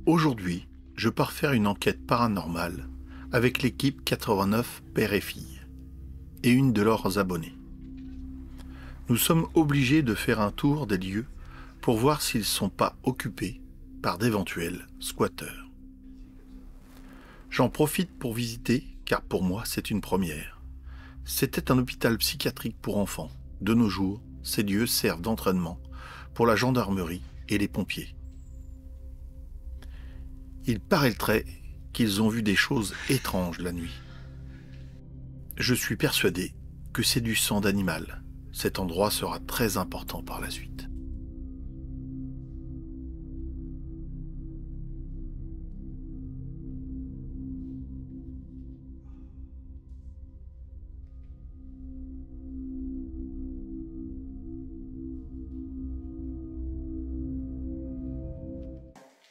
Aujourd'hui, je pars faire une enquête paranormale avec l'équipe 89 Père et Fille et une de leurs abonnés. Nous sommes obligés de faire un tour des lieux pour voir s'ils ne sont pas occupés par d'éventuels squatteurs. J'en profite pour visiter, car pour moi c'est une première. C'était un hôpital psychiatrique pour enfants. De nos jours, ces lieux servent d'entraînement pour la gendarmerie et les pompiers. Il paraîtrait qu'ils ont vu des choses étranges la nuit. Je suis persuadé que c'est du sang d'animal. Cet endroit sera très important par la suite.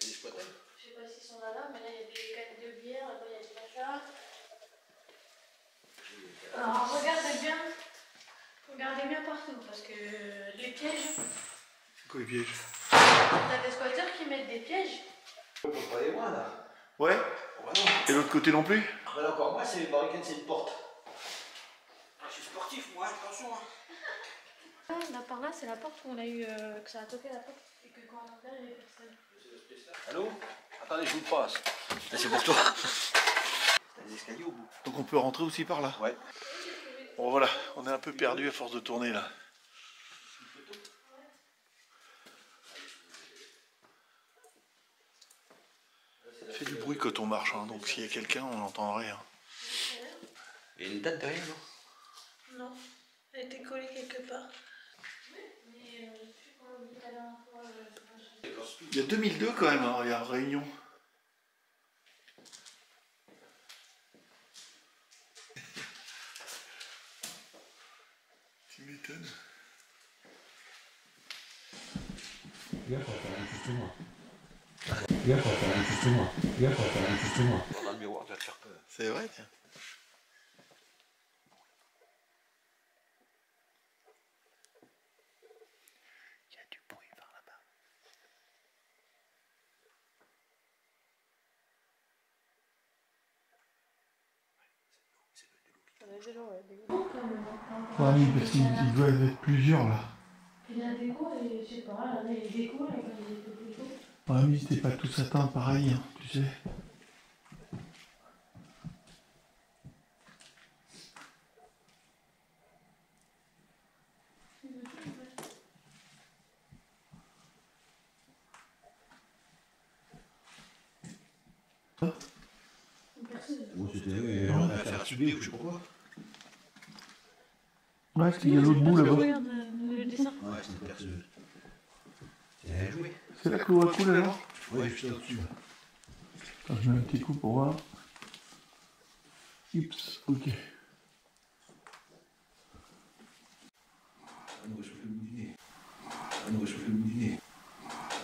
Je sais pas s'ils sont là, mais là il y a des canettes de bière, là-bas il y a des machins. Alors regardez bien partout parce que les pièges. C'est quoi les pièges? T'as des squatteurs qui mettent des pièges. On peut pas aller loin là. Ouais. Ouais, non. Et l'autre côté non plus? Ah bah encore moi c'est les barricades, c'est une porte. Ah, je suis sportif moi, attention. Là par là c'est la porte où on a eu que ça a toqué la porte et que quand on a ouvert il y avait personne. Allô? Attendez, je vous le passe. Là, c'est pour toi. T'as des escaliers au bout. Donc on peut rentrer aussi par là? Ouais. Bon voilà, on est un peu perdu à force de tourner là. Ça fait du bruit quand on marche, hein, donc s'il y a quelqu'un, on n'entend rien. Il y a une date derrière, non? Non, elle était collée quelque part. Oui, mais je sais qu'on l'a dit la dernière fois. Il y a 2002 quand même, hein, il y a Réunion. Tu m'étonnes. Dans le miroir, tu vas te faire peur. C'est vrai, tiens. Il y a du bruit par là-bas. Ouais, parce qu'il doit y être plusieurs là. Il y a des échos et je sais pas, là il y a des échos et quand il y a des échos. Ouais, mais c'était pas tous atteints pareil, hein, tu sais. Ou c'était on va faire subir ou je sais pas quoi. Ouais, il y a l'autre bout là-bas. Regarde le dessin. Ouais, c'est une perceuse. C'est bien joué. C'est là que l'eau coule alors? Ouais, juste au-dessus. Attends, je mets un petit coup pour voir. Oups, ok. On nous réchauffe le bout du nez. On nous réchauffe le bout du nez.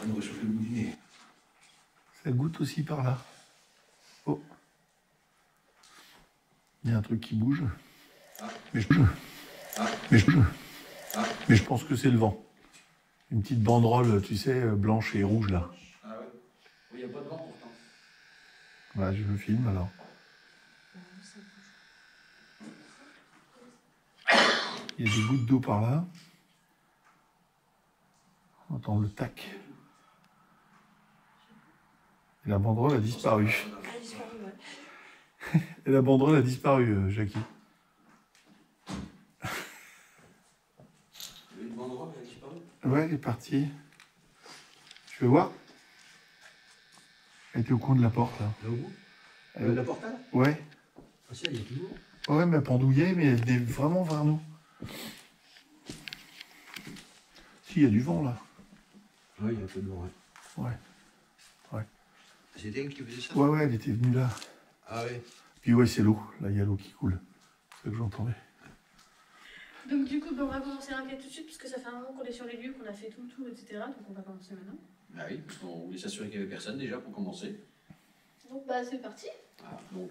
On nous réchauffe le bout du nez. Ça goûte aussi par là. Oh. Il y a un truc qui bouge. Ah. Mais je bouge. Ah. Mais je bouge. Ah. Mais je pense que c'est le vent. Une petite banderole, tu sais, blanche et rouge là. Ah ouais? Il n'y a pas de vent pourtant. Voilà, je le filme alors. Il y a des gouttes d'eau par là. On entend le tac. Et la banderole a disparu. Elle a disparu, ouais. Et la banderole a disparu, Jackie. Il y a une banderole, elle a disparu. Ouais, elle est partie. Tu veux voir? Elle était au coin de la porte là. Là au bout? Elle- La porte là? Ouais. Ah si, elle est toujours. Ouais, mais elle pendouillait, mais elle est vraiment vers nous. Si, il y a du vent là. Oui, il y a un peu de vent, ouais. Ouais. Ouais. C'était elle qui faisait ça? Ouais, ouais, elle était venue là. Ah ouais. Puis ouais, c'est l'eau. Là, il y a l'eau qui coule. C'est ça que j'entendais. Donc du coup, on va commencer l'enquête tout de suite parce que ça fait un moment qu'on est sur les lieux, qu'on a fait tout, etc. Donc on va commencer maintenant. Ah oui, parce qu'on voulait s'assurer qu'il n'y avait personne déjà pour commencer. Donc bah c'est parti. Ah, donc.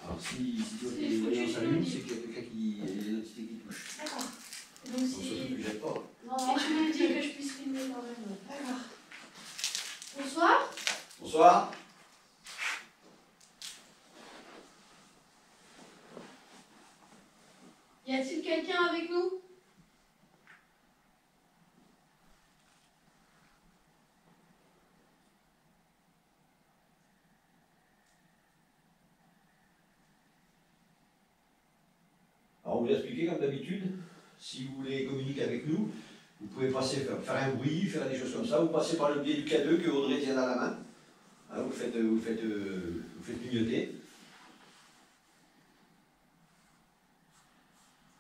Alors si les voyants s'allument, c'est qu'il y a quelqu'un qui. Il y a des entités qui touchent. D'accord. Donc Donc surtout si... que j'aille pas. Non, tu me dis que je puisse filmer quand même. D'accord. Bonsoir. Bonsoir. Bonsoir. Y a-t-il quelqu'un avec nous? Alors, on vous expliquer comme d'habitude, si vous voulez communiquer avec nous, vous pouvez passer, faire un bruit, faire des choses comme ça, vous passez par le biais du K2 que Audrey tient dans la main. Hein, vous faites clignoter.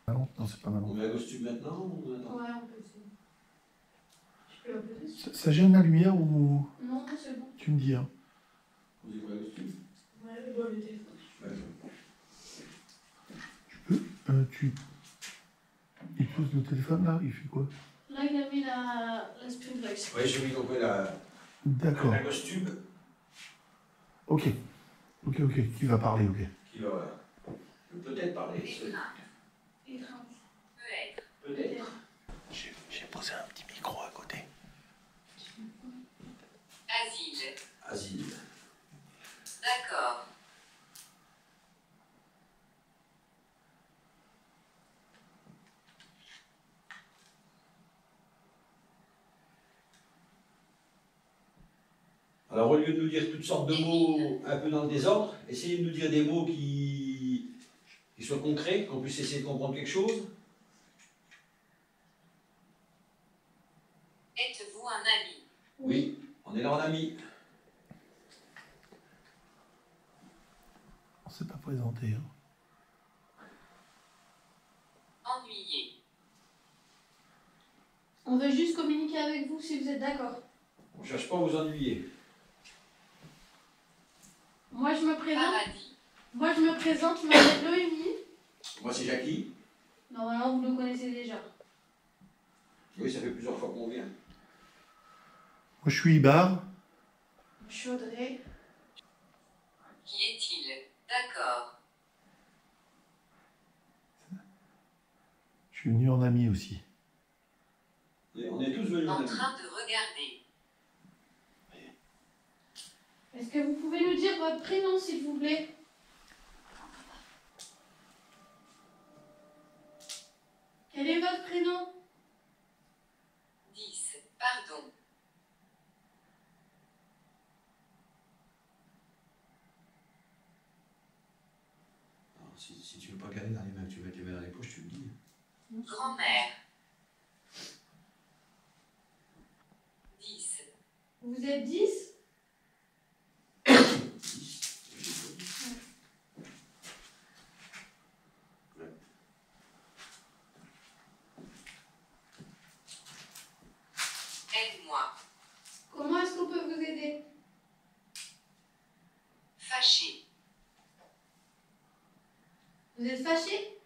Non, c'est pas mal. On met un costume maintenant ou on attend? Ouais, on peut essayer. Je peux la poser? Ça gêne la lumière ou Non, c'est bon. tu me dis hein. Vous avez quoi un costume? Ouais, je dois le téléphone. Il pose le téléphone là, il fait quoi? Là, il a mis la Springbox. Oui, j'ai mis donc D'accord. un costume Ok, qui va parler, ok. qui va peut-être parler. Étrange. Peut-être. J'ai posé un petit micro à côté. Asile. Asile. D'accord. Alors, au lieu de nous dire toutes sortes de mots un peu dans le désordre, essayez de nous dire des mots qui soient concrets, qu'on puisse essayer de comprendre quelque chose. Êtes-vous un ami? Oui, on est là en ami. On s'est pas présenté. Hein. Ennuyé. On veut juste communiquer avec vous si vous êtes d'accord. On ne cherche pas à vous ennuyer. Moi, je me présente. Paradis. Moi, je me présente. Je m'appelle Noémie. Moi, c'est Jackie. Normalement, vous le connaissez déjà. Oui, ça fait plusieurs fois qu'on vient. Moi je suis Ibar. Je suis Audrey. Qui est-il? D'accord. Je suis venu en ami aussi. Et on est tous venus en En ami. train de regarder. Est-ce que vous pouvez nous dire votre prénom, s'il vous plaît? Quel est votre prénom? 10. Pardon. Alors, si tu ne veux pas garder dans les mains, que tu mets tes mains dans les poches, tu le dis. Grand-mère. 10. Vous êtes 10? Aide-moi. Comment est-ce qu'on peut vous aider? Fâché. Vous êtes fâché?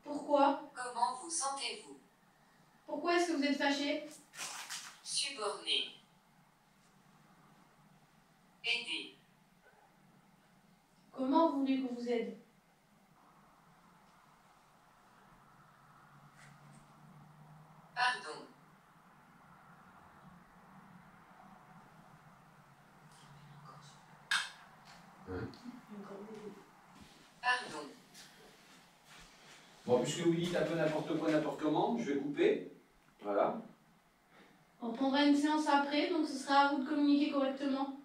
Pourquoi? Comment vous sentez-vous? Pourquoi est-ce que vous êtes fâché? Suborné. Aider. Comment vous voulez qu'on vous aide? Pardon. Pardon. Bon, puisque vous dites un peu n'importe quoi, n'importe comment, je vais couper. Voilà. On prendra une séance après, donc ce sera à vous de communiquer correctement.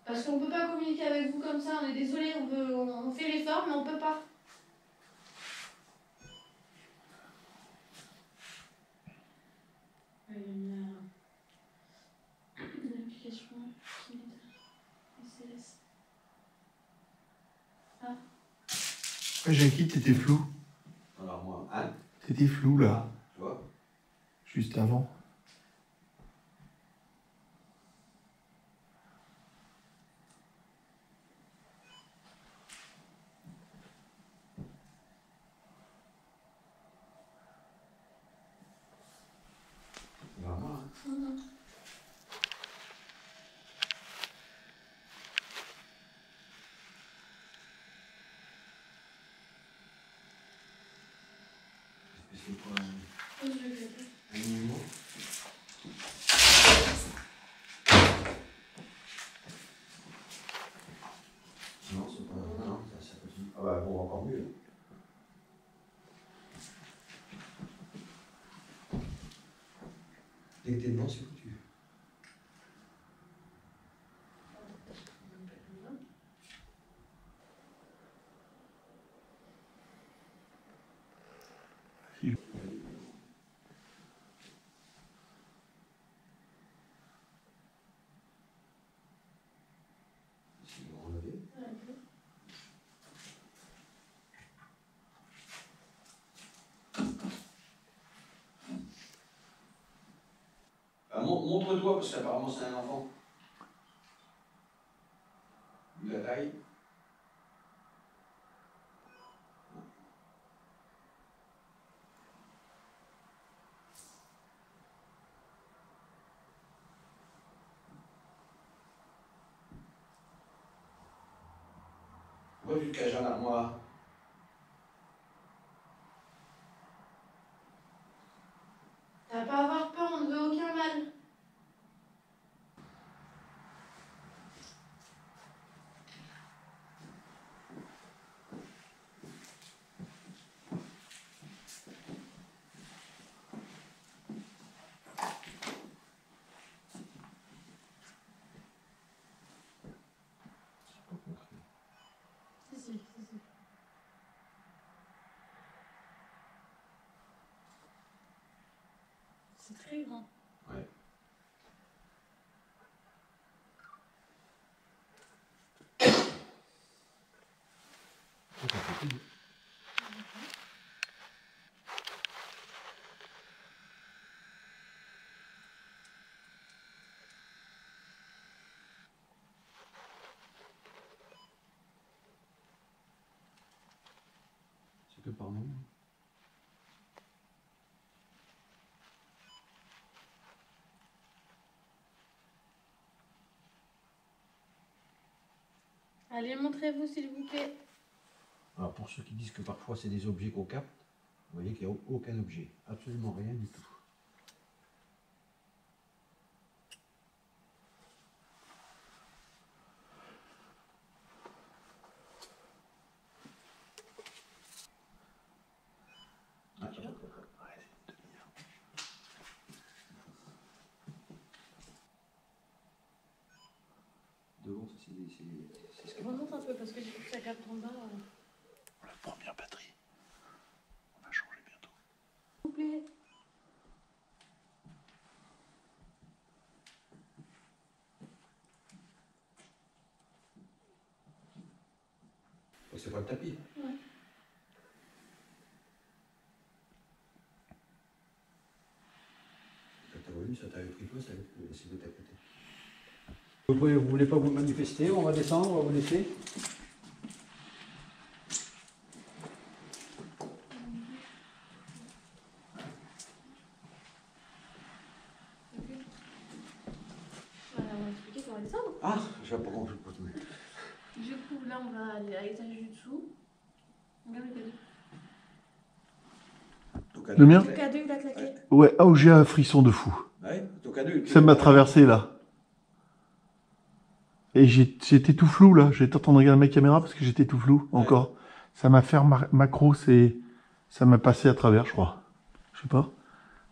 Parce qu'on ne peut pas communiquer avec vous comme ça, on est désolé, on fait l'effort, mais on ne peut pas. Il y a une application qui met SLS. Ah. Ouais, Jackie, t'étais flou. Alors moi, hein? T'étais flou là, Tu vois? juste avant. Vraiment, hein? C'est quoi Pose le clavier. un niveau? Dès que t'es dedans, c'est foutu. Montre-toi, parce qu'apparemment c'est un enfant. Vu la taille. Pourquoi tu te caches en armoire? T'as pas à avoir peur, on ne veut aucun mal. Si. C'est très grand. Ouais. C'est que par moment. Allez, montrez-vous s'il vous plaît. Alors pour ceux qui disent que parfois c'est des objets qu'on capte, vous voyez qu'il n'y a aucun objet, absolument rien du tout. Ah, devant, ça, c'est ce que... Remonte un peu parce que du coup ça capte en bas. La première batterie. On va changer bientôt. S'il vous plaît. C'est pas le tapis. Ouais. Quand t'as voulu, ça t'avait pris toi, ça avait laissé de à côté. Vous voulez pas vous manifester, on va descendre, on va vous laisser. Voilà, on va expliquer qu'on va descendre. Ah, j'ai pas compris. Du coup, là, on va aller à l'étage du dessous. Regarde le cadeau. Le mien? Le cadeau, il a claqué. Ouais, oh, j'ai un frisson de fou. Ouais, ton cadeau. Ça m'a traversé là. Et j'étais tout flou là. J'étais en train de regarder ma caméra parce que j'étais tout flou encore. Ça m'a fait macro, ça m'a passé à travers, je crois. Je sais pas.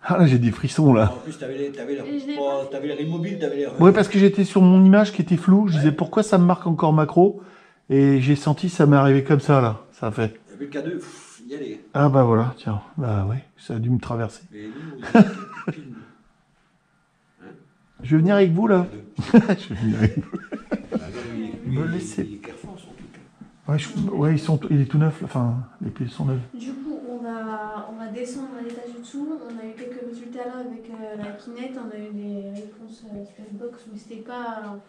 Ah là, j'ai des frissons là. En plus, t'avais l'air immobile, t'avais l'air... Ouais, parce que j'étais sur mon image qui était floue. Je disais pourquoi ça me marque encore macro. Et j'ai senti ça m'est arrivé comme ça là. Ça a fait. T'avais le cadeau, y aller. Ah bah voilà, tiens. Bah ouais, ça a dû me traverser. Mais nous, Je vais venir avec vous là. Je vais venir avec vous. Me laisser. Les carrefours sont tout. Ouais, il est tout neuf. Enfin, les pieds sont neufs. Du coup, on va descendre à l'étage du dessous. On a eu quelques résultats là avec la Kinect. On a eu des réponses Spellbox, mais c'était pas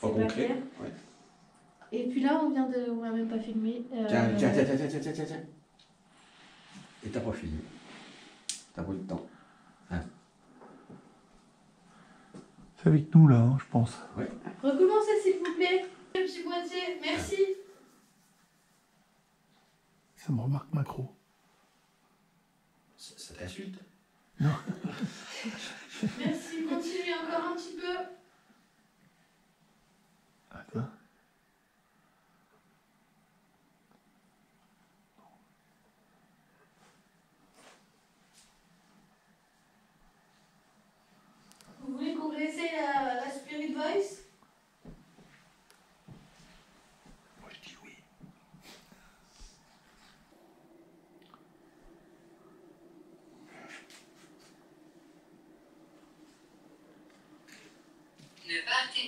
concret. clair. Ouais. Et puis là, on va même pas filmer. Tiens. Et t'as pas filmé. T'as pas eu le temps. C'est avec nous là, hein, je pense. Ouais. Recommencez s'il vous plaît. Le petit boîtier, merci. Ça me remarque macro. Ça t'insulte? Non. Merci, continuez encore un petit peu. Attends.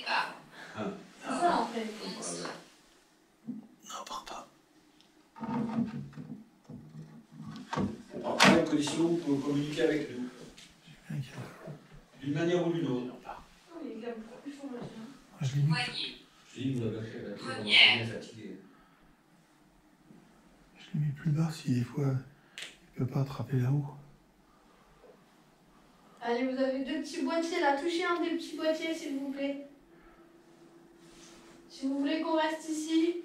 pas. C'est ça en fait. Monstre. Non, pars pas. Alors, à quelle condition vous pouvez communiquer avec nous? Ok. D'une manière ou d'une autre. Oh, les gars, pourquoi ils font là-dessus? Je l'ai mis. Voyez. Je dis, vous l'avez fait, vous êtes Première. bien fatigué. Je l'ai mis plus bas si des fois il peut pas attraper là-haut. Allez, vous avez 2 petits boîtiers là. Touchez un des petits boîtiers, s'il vous plaît. Si vous voulez qu'on reste ici,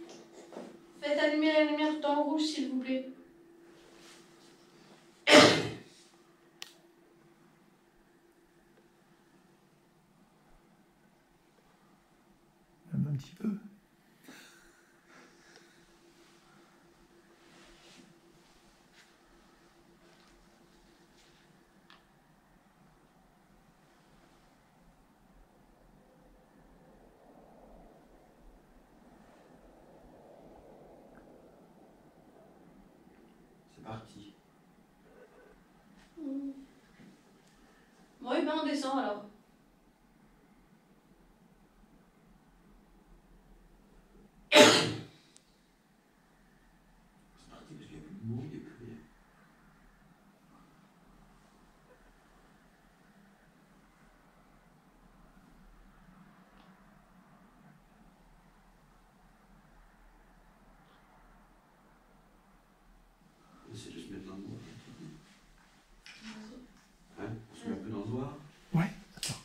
faites allumer la lumière tout en rouge, s'il vous plaît. Même un petit peu. C'est parti. Bon, et ben on descend alors. C'est parti parce qu'il n'y a plus de mots, il n'y a plus rien. C'est de se mettre dans le noir. Hein? On se met un peu dans le noir. Ouais, attends.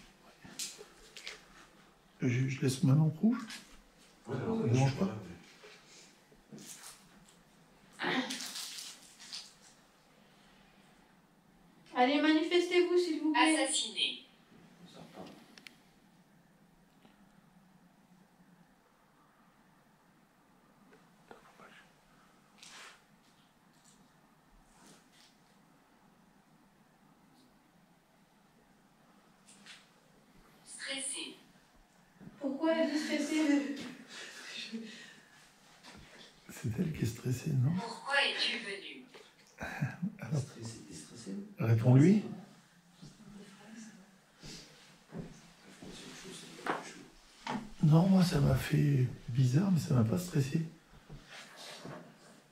Je laisse maintenant rouge. Ouais, alors, ça dérange pas. Allez, manifestez-vous, s'il vous plaît. Assassiné. Ça repart. Stressé. Pourquoi elle est stressée? C'est elle qui est stressée, non? Pourquoi es-tu venu? Alors, Stressé, t'es stressé? réponds-lui. Non, moi ça m'a fait bizarre, mais ça m'a pas stressé.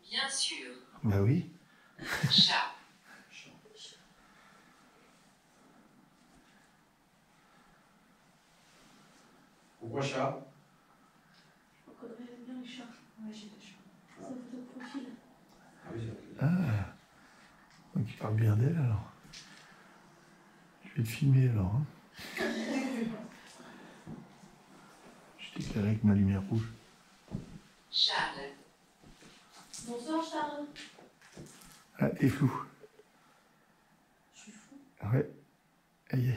Bien sûr. Bah oui. Chat. Pourquoi chat? Audrey aime bien les chats. Ouais, j'ai des chats. Ça vous au profil. Ah oui, c'est vrai. Ah, donc il parle bien d'elle alors. Je vais te filmer alors. Hein. Je t'éclairerai avec ma lumière rouge. Charles. Bonsoir, Charles. Ah, t'es flou. Je suis fou. Ouais. Aïe.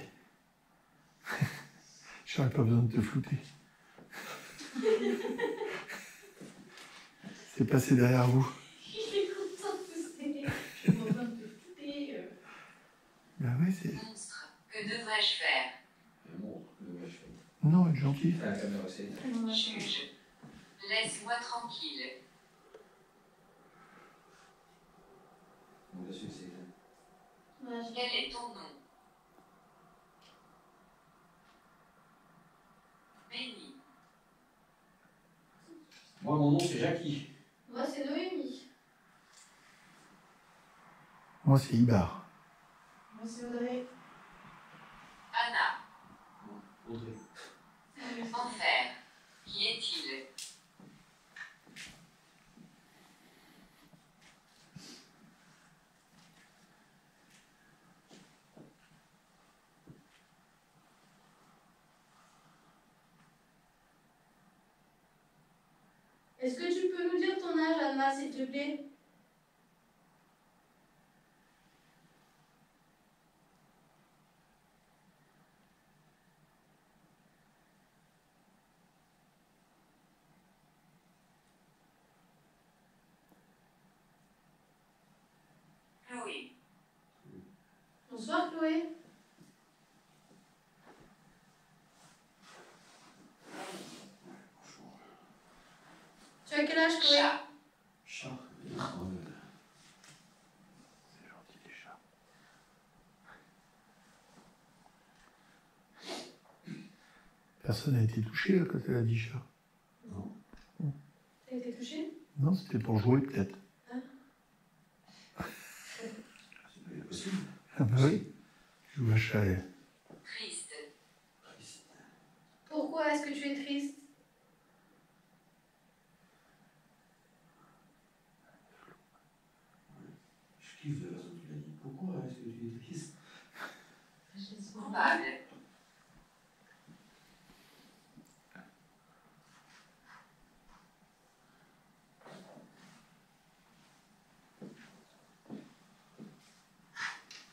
J'aurais pas besoin de te flouter. C'est passé derrière vous. Il est content de pousser. Je suis en train de te fouter. Bah ouais, c'est... Monstre. Que devrais-je faire? Un monstre, le vache. Non, être gentil. La caméra, c'est. Juge. Laisse-moi tranquille. Bon, bien sûr, c'est. Ouais, je- Quel est ton nom? Béni. Moi, mon nom, c'est Jackie. Moi, c'est Noémie. Moi, c'est Ibar. Moi, c'est Audrey. Anna. Audrey. Enfer. Qui est-il? Est-ce que tu peux nous dire ton âge, Anna, s'il te plaît? Chloé. Bonsoir, Chloé. Tu as quel âge, Chloé? Chat. Chat. C'est gentil, les chats. Personne n'a été touché là, quand elle a dit chat. Non. T'as été touché? Non, c'était pour jouer peut-être. C'est pas possible. Ah bah oui. Je joue à chat. Triste. Pourquoi est-ce que tu es triste? Je kiffe de la façon dont tu l'as dit. Pourquoi est-ce que tu es triste? Coupable.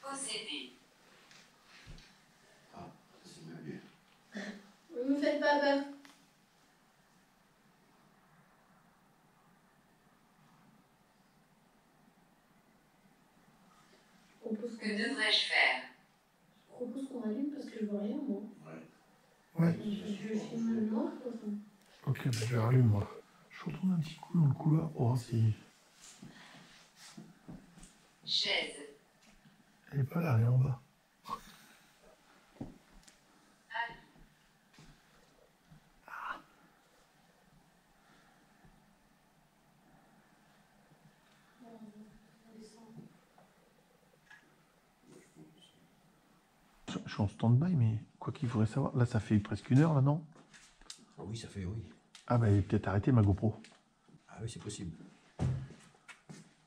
Posséder. Ah, c'est même bien. Ne me faites pas peur. Je propose Que devrais-je faire? qu'on allume parce que je vois rien, moi. Ouais. Je filme le noir, quoi. Ok, bah, je rallume moi. Je retourne un petit coup dans le couloir pour voir si. Chaise. Elle est pas là, elle est en bas. Habit. Je suis en stand-by, mais quoi qu'il faudrait savoir. Là, ça fait presque 1 heure, là, non? Ah oui, ça fait oui. Ah, bah, elle est peut-être arrêtée, ma GoPro. Ah oui, c'est possible.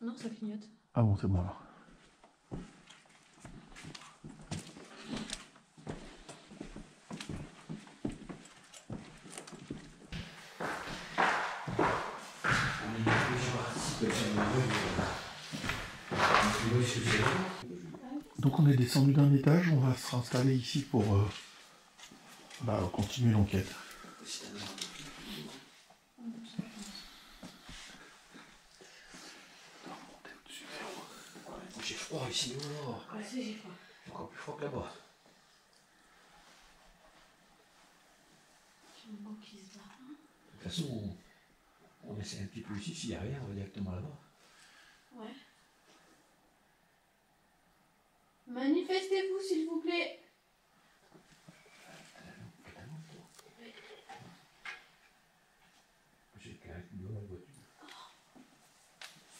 Non, ça clignote. Ah bon, c'est bon alors. Donc on est descendu d'un étage, on va se réinstaller ici pour continuer l'enquête. J'ai froid ici, oh. Ouais, c'est j'ai froid. C'est encore plus froid que là-bas. J'ai mon banc qui se bat. De toute façon, on essaie un petit peu ici, s'il n'y a rien, on va directement là-bas. Ouais. Manifestez-vous, s'il vous plaît. J'ai quelqu'un qui doit la voiture.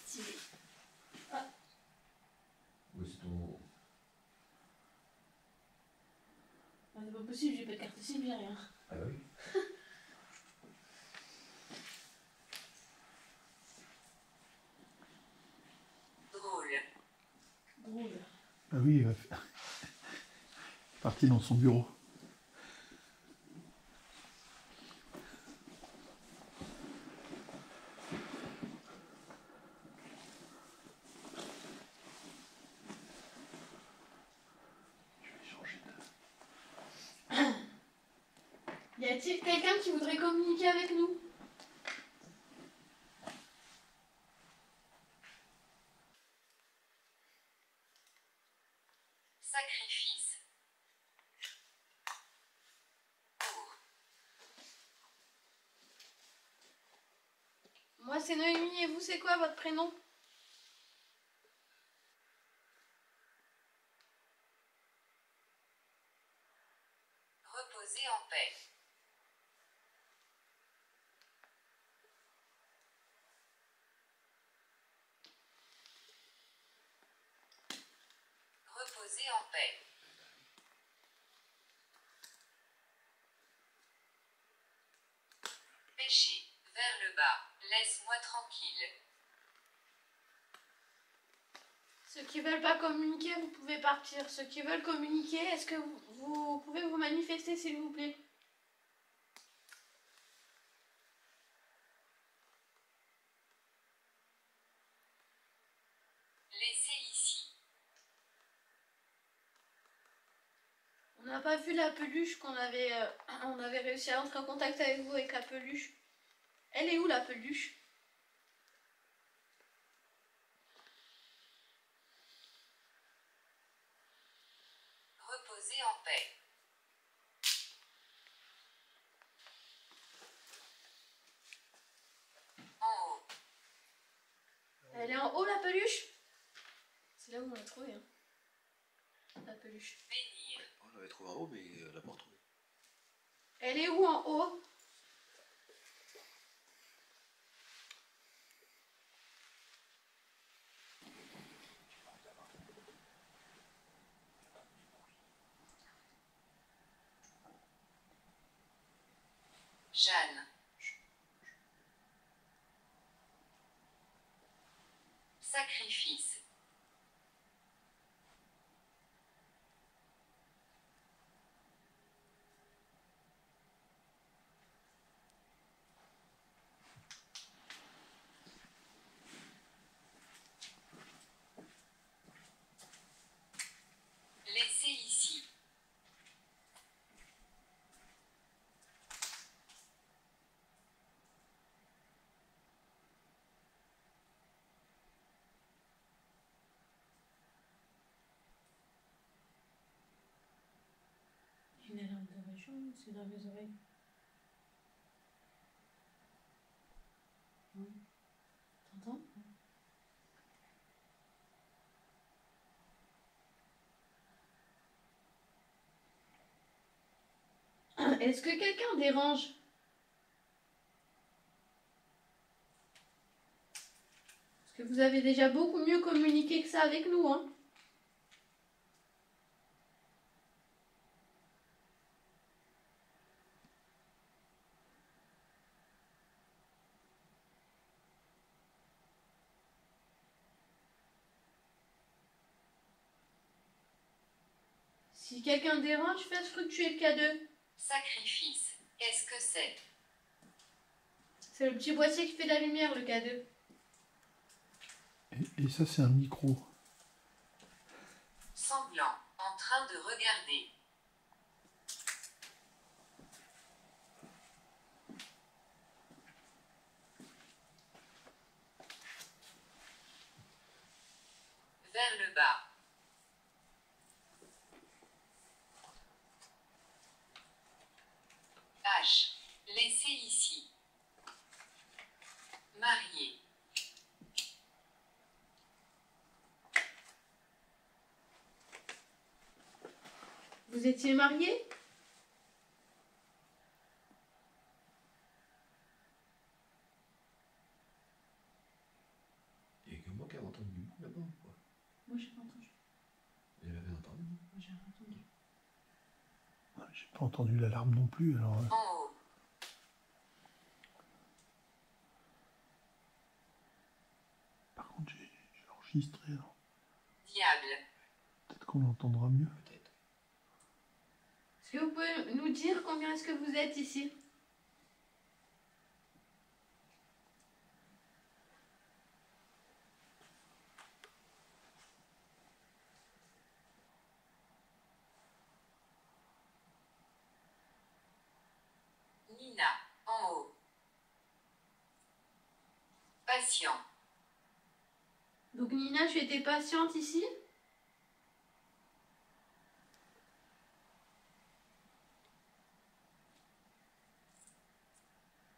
Stylé. Oui, c'est ton. Ah, c'est pas possible, j'ai pas de carte SIM, j'ai rien. Ah bah oui. Drôle. Drôle. Ah oui, il va parti dans son bureau. Y a-t-il quelqu'un qui voudrait communiquer avec nous? Sacrifice. Pour. Moi, c'est Noémie, et vous, c'est quoi votre prénom? Reposer en paix. Reposer en paix. Pêcher. Vers le bas. Laisse-moi tranquille. Ceux qui veulent pas communiquer, vous pouvez partir. Ceux qui veulent communiquer, est-ce que vous pouvez vous manifester, s'il vous plaît? Laissez ici. On n'a pas vu la peluche qu'on avait... on avait réussi à entrer en contact avec vous avec la peluche. Elle est où, la peluche? Reposer en paix. En haut. Elle est en haut, la peluche? C'est là où on l'a trouvée, hein. La peluche. Bénir. On l'avait trouvé en haut, mais on l'a pas retrouvé. Elle est où en haut? Jeanne. Sacrifice. Laissez ici. Une alarme de région, c'est dans mes oreilles. Oui. T'entends? Est-ce que quelqu'un dérange? Parce que vous avez déjà beaucoup mieux communiqué que ça avec nous, hein. Si quelqu'un dérange, faites fructuer le K2. Sacrifice. Qu'est-ce que c'est? C'est le petit boîtier qui fait de la lumière, le K2. Et ça, c'est un micro. Sanglant. En train de regarder. Vers le bas. H. Laissez ici. Marié. Vous étiez mariés? Il n'y a que moi qui ai entendu du bruit là-bas, quoi. Moi, j'ai pas entendu. Vous avez rien entendu? Moi, j'ai rien entendu. J'ai pas entendu l'alarme non plus, alors... En haut. Par contre, j'ai enregistré, alors Diable. peut-être qu'on l'entendra mieux. Peut-être. Est-ce que vous pouvez nous dire combien est-ce que vous êtes ici? Nina. En haut. Patient. Donc Nina, tu étais patiente ici?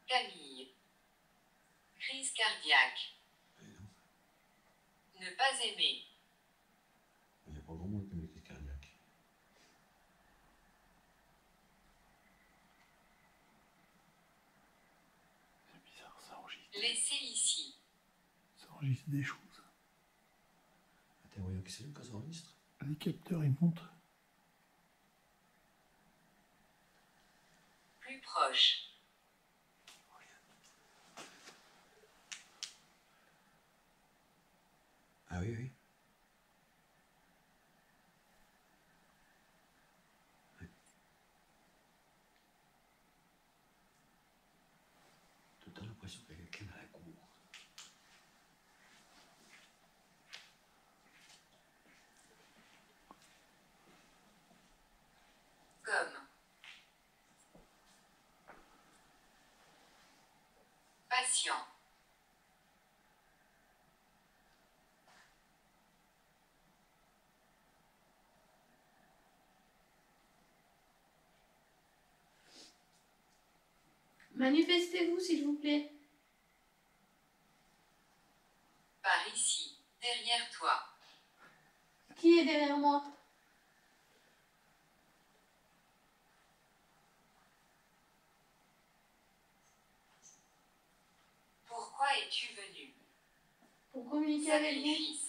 Camille. Crise cardiaque. Et non, Ne pas aimer. il n'y a pas grand monde qui a une crise cardiaque. C'est bizarre, ça enregistre. Laissez ici. Ça enregistre des choses. T'es voyant que c'est lui qui s'enregistre? Les capteurs, ils montrent. Plus proche. Ah oui, oui. Ouais. Tout le temps l'impression qu'il y a quelqu'un dans la cour. Comme. Patient. Manifestez-vous, s'il vous plaît. Par ici. Derrière toi. Qui est derrière moi? es-tu venu? Pour communiquer Salut, avec vous. fils.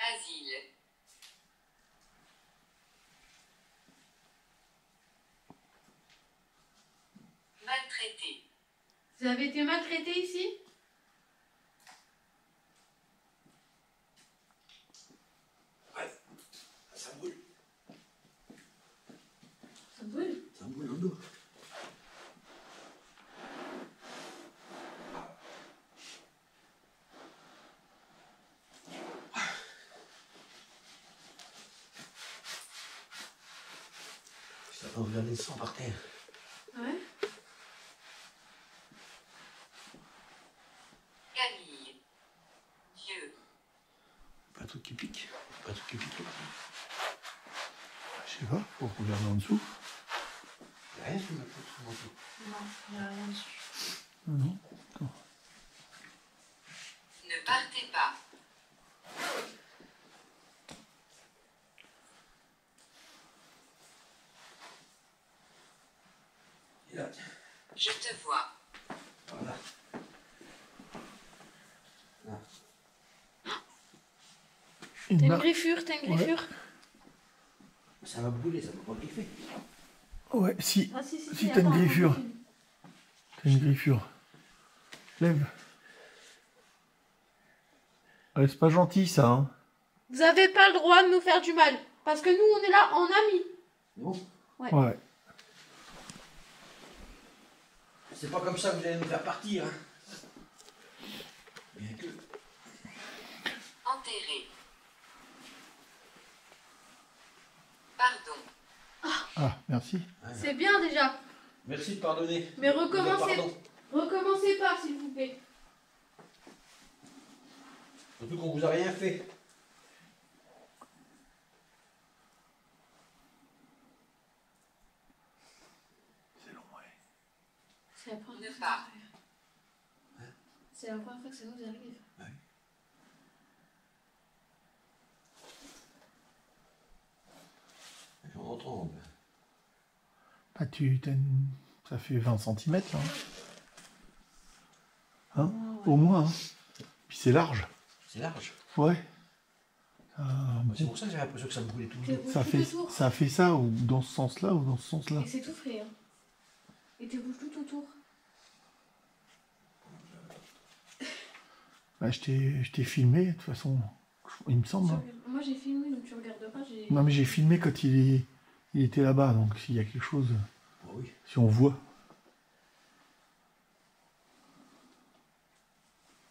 Asile. Maltraité. Vous avez été maltraité ici? Ouais, ça brûle. Ça brûle. Ça brûle dans le dos. Ça va regarder le sang par terre. Ouais. Camille. Dieu. Pas un truc qui pique. Pas un truc qui pique. Je sais pas, faut regarder en dessous. Il n'y a rien sur ma peau, sur mon dos. Non, il n'y a rien dessus. Non. Ne partez pas. Et là, Je te vois. voilà. Là. T'as une griffure, t'as une Ouais. griffure. Ça va brûler, ça va pas griffer. Ouais, si. Ah si, Si, t'as une attends, griffure. attends. T'as une griffure. Lève. Ouais, c'est pas gentil ça, hein. Vous avez pas le droit de nous faire du mal. Parce que nous, on est là en amis. Bon, Ouais. c'est pas comme ça que vous allez nous faire partir. Hein. Bien que. Enterré. Pardon. Ah, merci. C'est bien déjà. Merci de pardonner. Mais recommencez. Pardon. Recommencez pas, s'il vous plaît. Surtout qu'on vous a rien fait. C'est long, ouais. C'est la première Ne fois que pas. ça nous arrive. C'est la première fois que ça nous arrive. On tremble. Ah, ça fait 20 cm là. Hein, Ouais. au moins. Hein. Puis c'est large. C'est large. Ouais. C'est pour ça que j'ai l'impression que ça me brûlait tout le T'es dos. bouge Ça tout fait, autour. ça fait ça ou dans ce sens-là ou dans ce sens-là. Et c'est tout frais. Hein. Et t'es bouge tout autour. Bah, je t'ai filmé, de toute façon, il me semble. Hein. Moi j'ai filmé, donc tu regarderas. Non, mais j'ai filmé quand il était là-bas, donc s'il y a quelque chose, Oh oui. si on voit.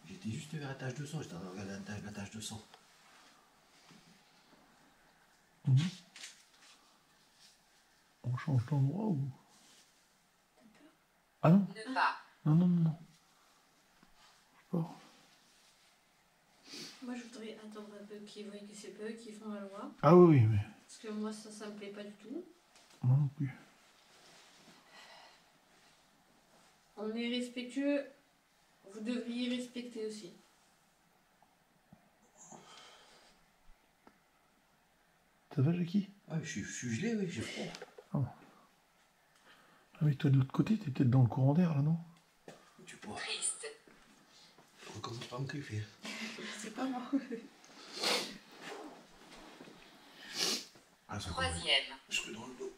J'étais juste vers la tache de sang, j'étais en train de regarder la tache de sang. On change d'endroit ou... Ah non, Ne pas. non, non, non, non. Pas. Moi je voudrais attendre un peu qu'ils voient que c'est pas eux qui font la loi. Ah oui, oui, mais Parce que moi ça me plaît pas du tout. moi non plus. On est respectueux. Vous devriez respecter aussi. Ça va, Jackie? Ah, je suis gelé, oui, j'ai froid. Ah mais toi de l'autre côté, t'es peut-être dans le courant d'air là, non? Tu pourras. Triste. On commence par me griffer. C'est pas moi. Ah, ça Troisième. jusque dans le dos.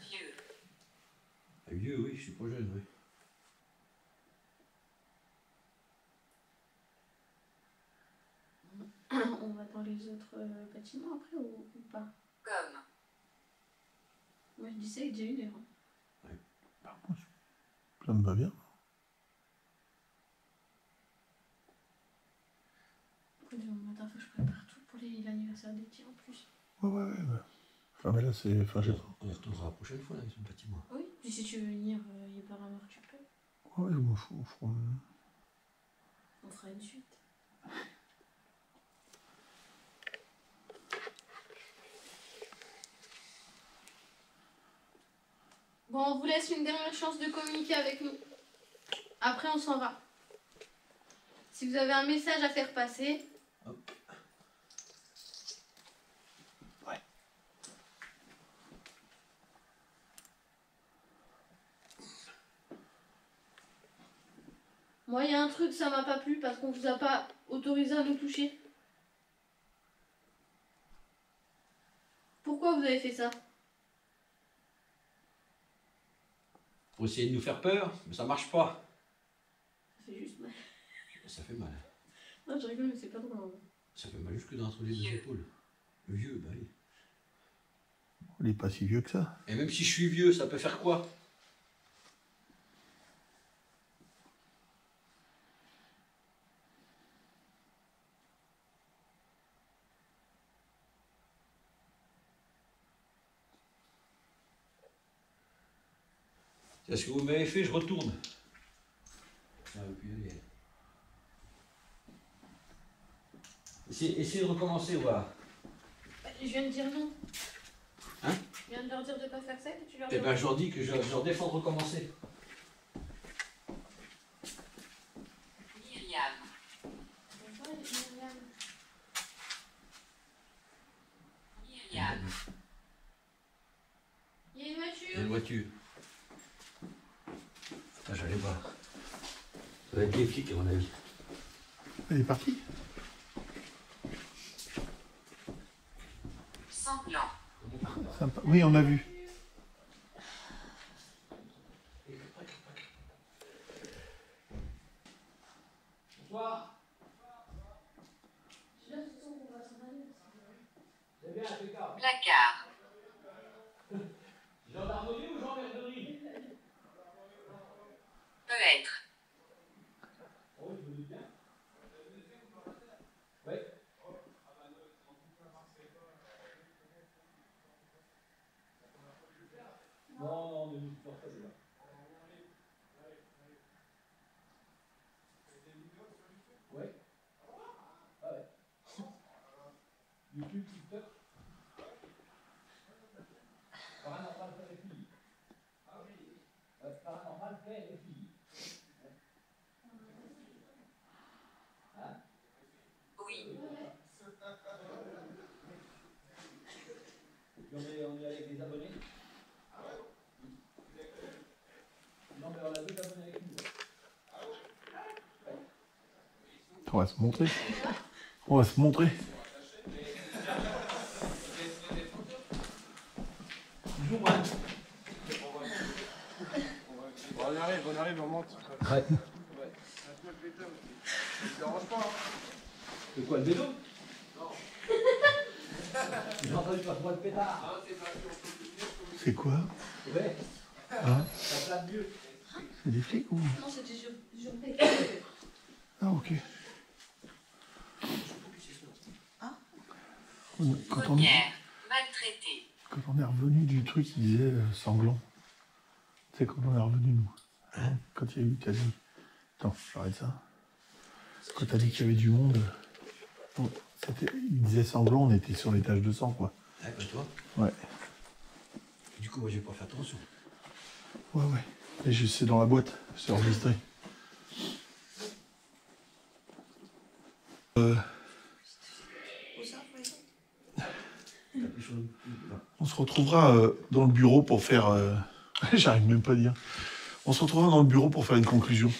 Vieux. Ah, vieux, oui, je suis pas jeune, oui. On va dans les autres bâtiments après ou pas? Comme. Moi je dis ça, il y a déjà une heure. Par contre, ça me va bien. Demain matin, faut que je prépare tout pour l'anniversaire des tirs en plus. Ouais, ouais, ouais. Enfin, mais là, c'est... Enfin, j'ai... On y retournera la prochaine fois, là, avec son bâtiment. Oui, puis si tu veux venir, il y a pas vraiment que tu peux. Ouais, il faut... On fera une suite. Bon, on vous laisse une dernière chance de communiquer avec nous. Après, on s'en va. Si vous avez un message à faire passer... Hop. Ouais. Moi, il y a un truc, ça m'a pas plu parce qu'on vous a pas autorisé à nous toucher. Pourquoi vous avez fait ça? Pour essayer de nous faire peur, mais ça marche pas. Ça fait juste mal. Ça fait mal. Non, je rigole, mais c'est pas drôle. Ça fait mal jusque dans entre les deux épaules. Le vieux, bah oui. Il est pas si vieux que ça. Et même si je suis vieux, ça peut faire quoi? C'est ce que vous m'avez fait, je retourne. Ah, et puis, allez. Essayez de recommencer, voilà. Je viens de dire non. Hein? Je viens de leur dire de pas faire ça et tu leur dis. Eh ben, je leur dis que je leur défends de recommencer. Myriam. Myriam. Il y a une voiture. Il y a une voiture. Ah, j'allais voir. Ça va être des flics, à mon avis. Elle est partie. Sanglant. Sympa. Oui, on a vu. Bonsoir. C'est bien, impeccable. Placard. Gendarmerie ou gendarmerie? Peut être. Oh, je me doute bien. Oui. Non, non, mais nous, c'est pas ça, là. Oui. Ah ouais. YouTube, TikTok. Paranormal fait les filles. Ouais, paranormal fait les filles. Hein? Oui. Puis on est avec des abonnés. Non, mais on a 2 abonnés avec nous. On va se montrer. On va se montrer. Bonjour, hein. On arrive, on monte. Ouais. Ça te dérange pas, C'est quoi, le vélo? Non. J'ai entendu pas moi le pétard. C'est quoi? Ouais. Hein? Ça plane mieux. C'est des flics ou? Non, c'était Jurpé. Ah, ok. Quand on, Première. Maltraité. quand on est revenu du truc, il disait sanglant. Tu sais, quand on est revenu, nous. Hein, quand il y a eu, t'as dit. Attends, j'arrête ça. Quand t'as dit qu'il y avait du monde, il disait sanglant, on était sur les taches de sang, quoi. Ah, bah toi? Ouais. Du coup, moi, je vais pas faire attention. Ouais, ouais. Et c'est dans la boîte, c'est enregistré. On se retrouvera dans le bureau pour faire... J'arrive même pas à dire. On se retrouvera dans le bureau pour faire une conclusion.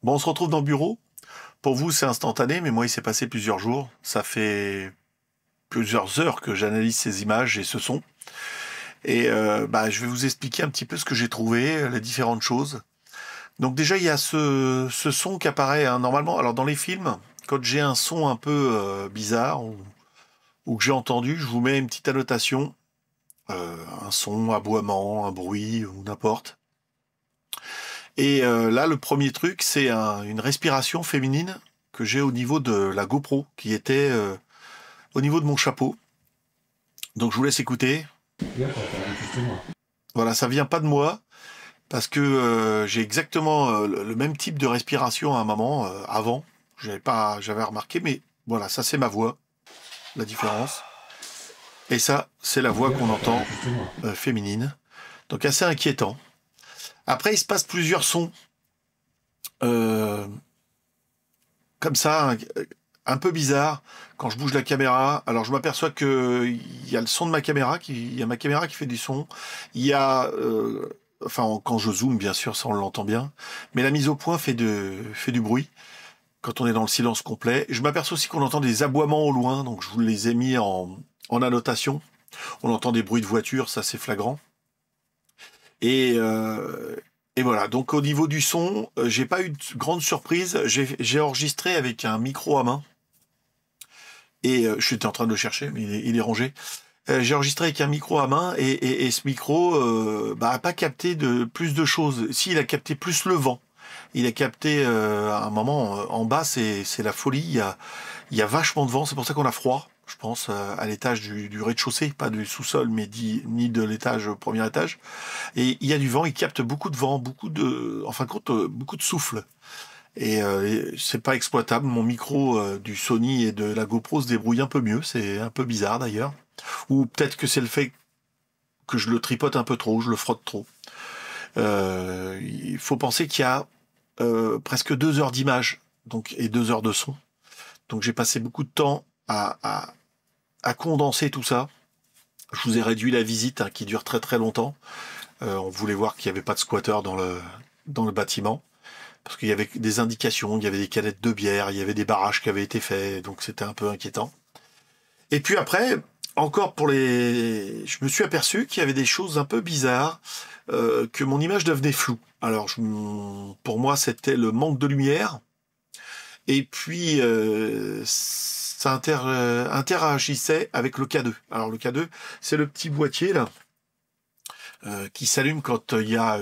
Bon, on se retrouve dans le bureau. Pour vous, c'est instantané, mais moi, il s'est passé plusieurs jours. Ça fait plusieurs heures que j'analyse ces images et ce son. Et je vais vous expliquer un petit peu ce que j'ai trouvé, les différentes choses. Donc déjà, il y a ce son qui apparaît hein, normalement. Alors dans les films, quand j'ai un son un peu bizarre ou que j'ai entendu, je vous mets une petite annotation. Un son, aboiement, un bruit ou n'importe. Et là, le premier truc, c'est une respiration féminine que j'ai au niveau de la GoPro, qui était au niveau de mon chapeau. Donc je vous laisse écouter. Voilà, ça vient pas de moi. parce que j'ai exactement le même type de respiration à un moment, avant. J'avais remarqué, mais voilà, ça c'est ma voix, la différence. Et ça, c'est la voix qu'on entend féminine. Donc assez inquiétant. Après, il se passe plusieurs sons euh, comme ça, un peu bizarres, quand je bouge la caméra. Alors je m'aperçois que il y a le son de ma caméra, il y a ma caméra qui fait du son. Il y a, enfin quand je zoome, bien sûr, ça on l'entend bien. Mais la mise au point fait du bruit quand on est dans le silence complet. Je m'aperçois aussi qu'on entend des aboiements au loin, donc je vous les ai mis en annotation. On entend des bruits de voiture, ça c'est flagrant. Et, euh, et voilà, donc au niveau du son, j'ai pas eu de grande surprise. J'ai enregistré avec un micro à main. Et j'étais en train de le chercher, mais il est rangé. J'ai enregistré avec un micro à main et ce micro a pas capté plus de choses. Si, il a capté plus le vent. Il a capté à un moment en bas, c'est la folie. Il y a vachement de vent. C'est pour ça qu'on a froid, je pense, à l'étage du rez-de-chaussée, pas du sous-sol, mais ni de l'étage, premier étage. Et il y a du vent. Il capte beaucoup de vent, en fin de compte, beaucoup de souffle. Et c'est pas exploitable. Mon micro du Sony et de la GoPro se débrouille un peu mieux. C'est un peu bizarre d'ailleurs. Ou peut-être que c'est le fait que je le tripote un peu trop, je le frotte trop. Il faut penser qu'il y a presque 2 heures d'image et 2 heures de son. Donc j'ai passé beaucoup de temps à condenser tout ça. Je vous ai réduit la visite qui dure très très longtemps. On voulait voir qu'il n'y avait pas de squatter dans le bâtiment. Parce qu'il y avait des indications, il y avait des canettes de bière, il y avait des barrages qui avaient été faits, donc c'était un peu inquiétant. Et puis après, encore je me suis aperçu qu'il y avait des choses un peu bizarres, que mon image devenait floue. Alors, pour moi, c'était le manque de lumière. Et puis, ça interagissait avec le K2. Alors, le K2, c'est le petit boîtier, là, qui s'allume quand il y a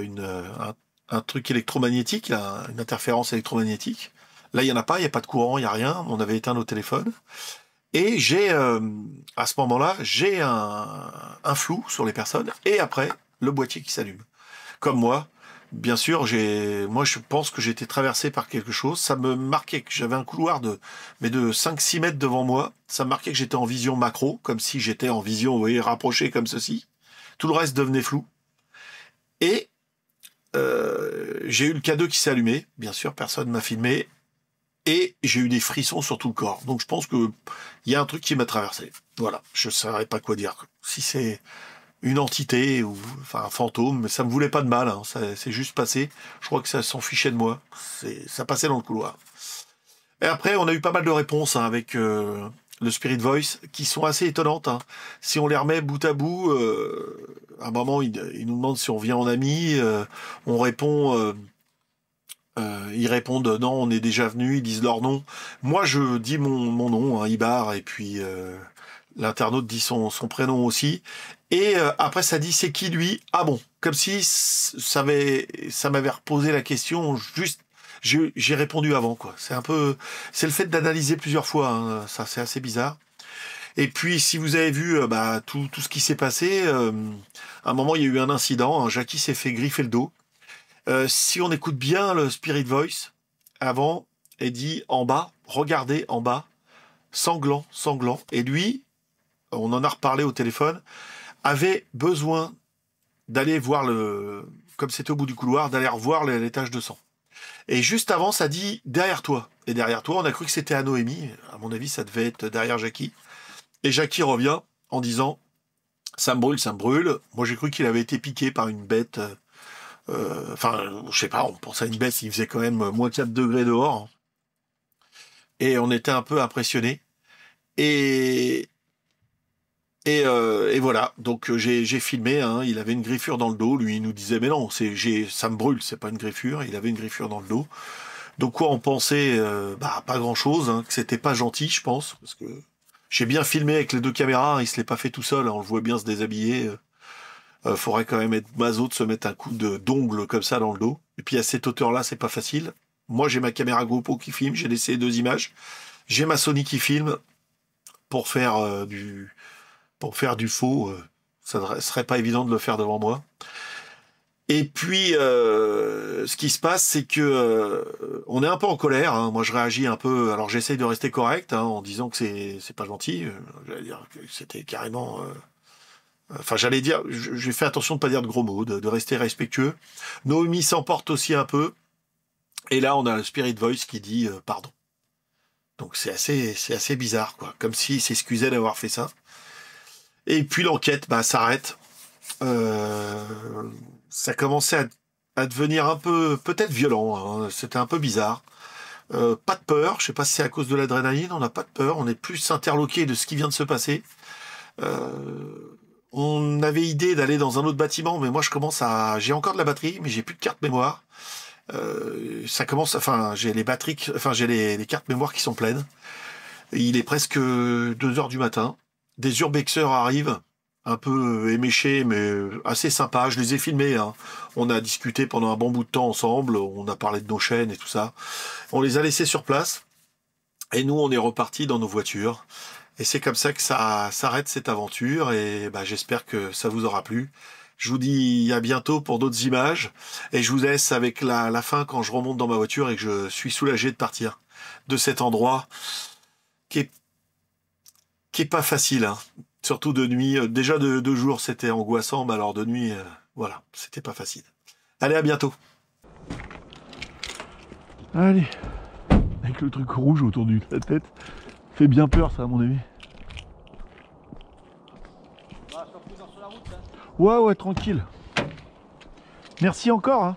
un truc électromagnétique, là, une interférence électromagnétique. Là, il n'y en a pas, il n'y a pas de courant, il n'y a rien. On avait éteint nos téléphones. Et à ce moment-là, j'ai un flou sur les personnes. Et après, le boîtier qui s'allume. Comme moi, bien sûr, moi, je pense que j'ai été traversé par quelque chose. Ça me marquait que j'avais un couloir de 5-6 mètres devant moi. Ça me marquait que j'étais en vision macro, comme si j'étais en vision, vous voyez, rapprochée comme ceci. Tout le reste devenait flou. Et j'ai eu le K2 qui s'est allumé. Bien sûr, personne m'a filmé. Et j'ai eu des frissons sur tout le corps. Donc je pense que il y a un truc qui m'a traversé. Voilà, je ne saurais pas quoi dire. Si c'est une entité ou enfin un fantôme, mais ça me voulait pas de mal. Hein. C'est juste passé. Je crois que ça s'en fichait de moi. Ça passait dans le couloir. Et après, on a eu pas mal de réponses avec le Spirit Voice qui sont assez étonnantes. Hein. Si on les remet bout à bout, à un moment, ils nous demandent si on vient en ami. On répond. Ils répondent non, on est déjà venu, ils disent leur nom. Moi, je dis mon nom, hein, Ibar, et puis l'internaute dit son prénom aussi. Et après, ça dit c'est qui lui? Ah bon, comme si ça m'avait reposé la question. Juste, j'ai répondu avant, quoi. C'est le fait d'analyser plusieurs fois. Hein, ça, c'est assez bizarre. Et puis, si vous avez vu tout ce qui s'est passé, à un moment, il y a eu un incident. Hein, Jackie s'est fait griffer le dos. Si on écoute bien le Spirit Voice, avant, elle dit en bas, regardez en bas, sanglant, sanglant. Et lui, on en a reparlé au téléphone, avait besoin d'aller voir comme c'était au bout du couloir, d'aller revoir les taches de sang. Et juste avant, ça dit derrière toi. Et derrière toi, on a cru que c'était à Noémie. À mon avis, ça devait être derrière Jackie. Et Jackie revient en disant ça me brûle, ça me brûle. Moi, j'ai cru qu'il avait été piqué par une bête. Enfin, je sais pas, on pensait à une baisse, il faisait quand même moins 4 degrés dehors. Et on était un peu impressionnés. Et, et voilà, donc j'ai filmé, hein, il avait une griffure dans le dos, lui il nous disait mais non, ça me brûle, c'est pas une griffure, il avait une griffure dans le dos. Donc quoi, on pensait pas grand-chose, hein, que c'était pas gentil, je pense, parce que j'ai bien filmé avec les 2 caméras, il se l'est pas fait tout seul, hein, on le voit bien se déshabiller. Faudrait quand même être maso de se mettre un coup d'ongle comme ça dans le dos. Et puis à cette hauteur-là, c'est pas facile. Moi, j'ai ma caméra GoPro qui filme, j'ai laissé 2 images. J'ai ma Sony qui filme pour faire du faux. Ça serait pas évident de le faire devant moi. Et puis, ce qui se passe, c'est que on est un peu en colère. Hein. Moi, je réagis un peu. Alors, j'essaye de rester correct hein, en disant que c'est pas gentil. J'allais dire que c'était carrément. Enfin, j'allais dire. J'ai fait attention de pas dire de gros mots, de rester respectueux. Noémie s'emporte aussi un peu. Et là, on a le Spirit Voice qui dit pardon. Donc, c'est assez bizarre, quoi. Comme s'il s'excusait d'avoir fait ça. Et puis l'enquête, s'arrête. Ça commençait à devenir un peu, peut-être violent. Hein. C'était un peu bizarre. Pas de peur. Je sais pas si c'est à cause de l'adrénaline. On n'a pas de peur. On est plus interloqué de ce qui vient de se passer. On avait idée d'aller dans un autre bâtiment, mais moi j'ai encore de la batterie, mais j'ai plus de carte mémoire. J'ai les batteries, j'ai les cartes mémoire qui sont pleines. Il est presque 2h du matin. Des urbexeurs arrivent, un peu éméchés, mais assez sympas. Je les ai filmés. Hein. On a discuté pendant un bon bout de temps ensemble. On a parlé de nos chaînes et tout ça. On les a laissés sur place. Et nous, on est repartis dans nos voitures. Et c'est comme ça que ça s'arrête cette aventure. Et j'espère que ça vous aura plu. Je vous dis à bientôt pour d'autres images. Et je vous laisse avec la fin quand je remonte dans ma voiture et que je suis soulagé de partir de cet endroit qui est pas facile, hein. Surtout de nuit. Déjà de jour, c'était angoissant, mais alors de nuit, voilà, c'était pas facile. Allez, à bientôt. Allez, avec le truc rouge autour de la tête, fait bien peur ça à mon avis. Sur la route, là. Ouais, tranquille. Merci encore, hein.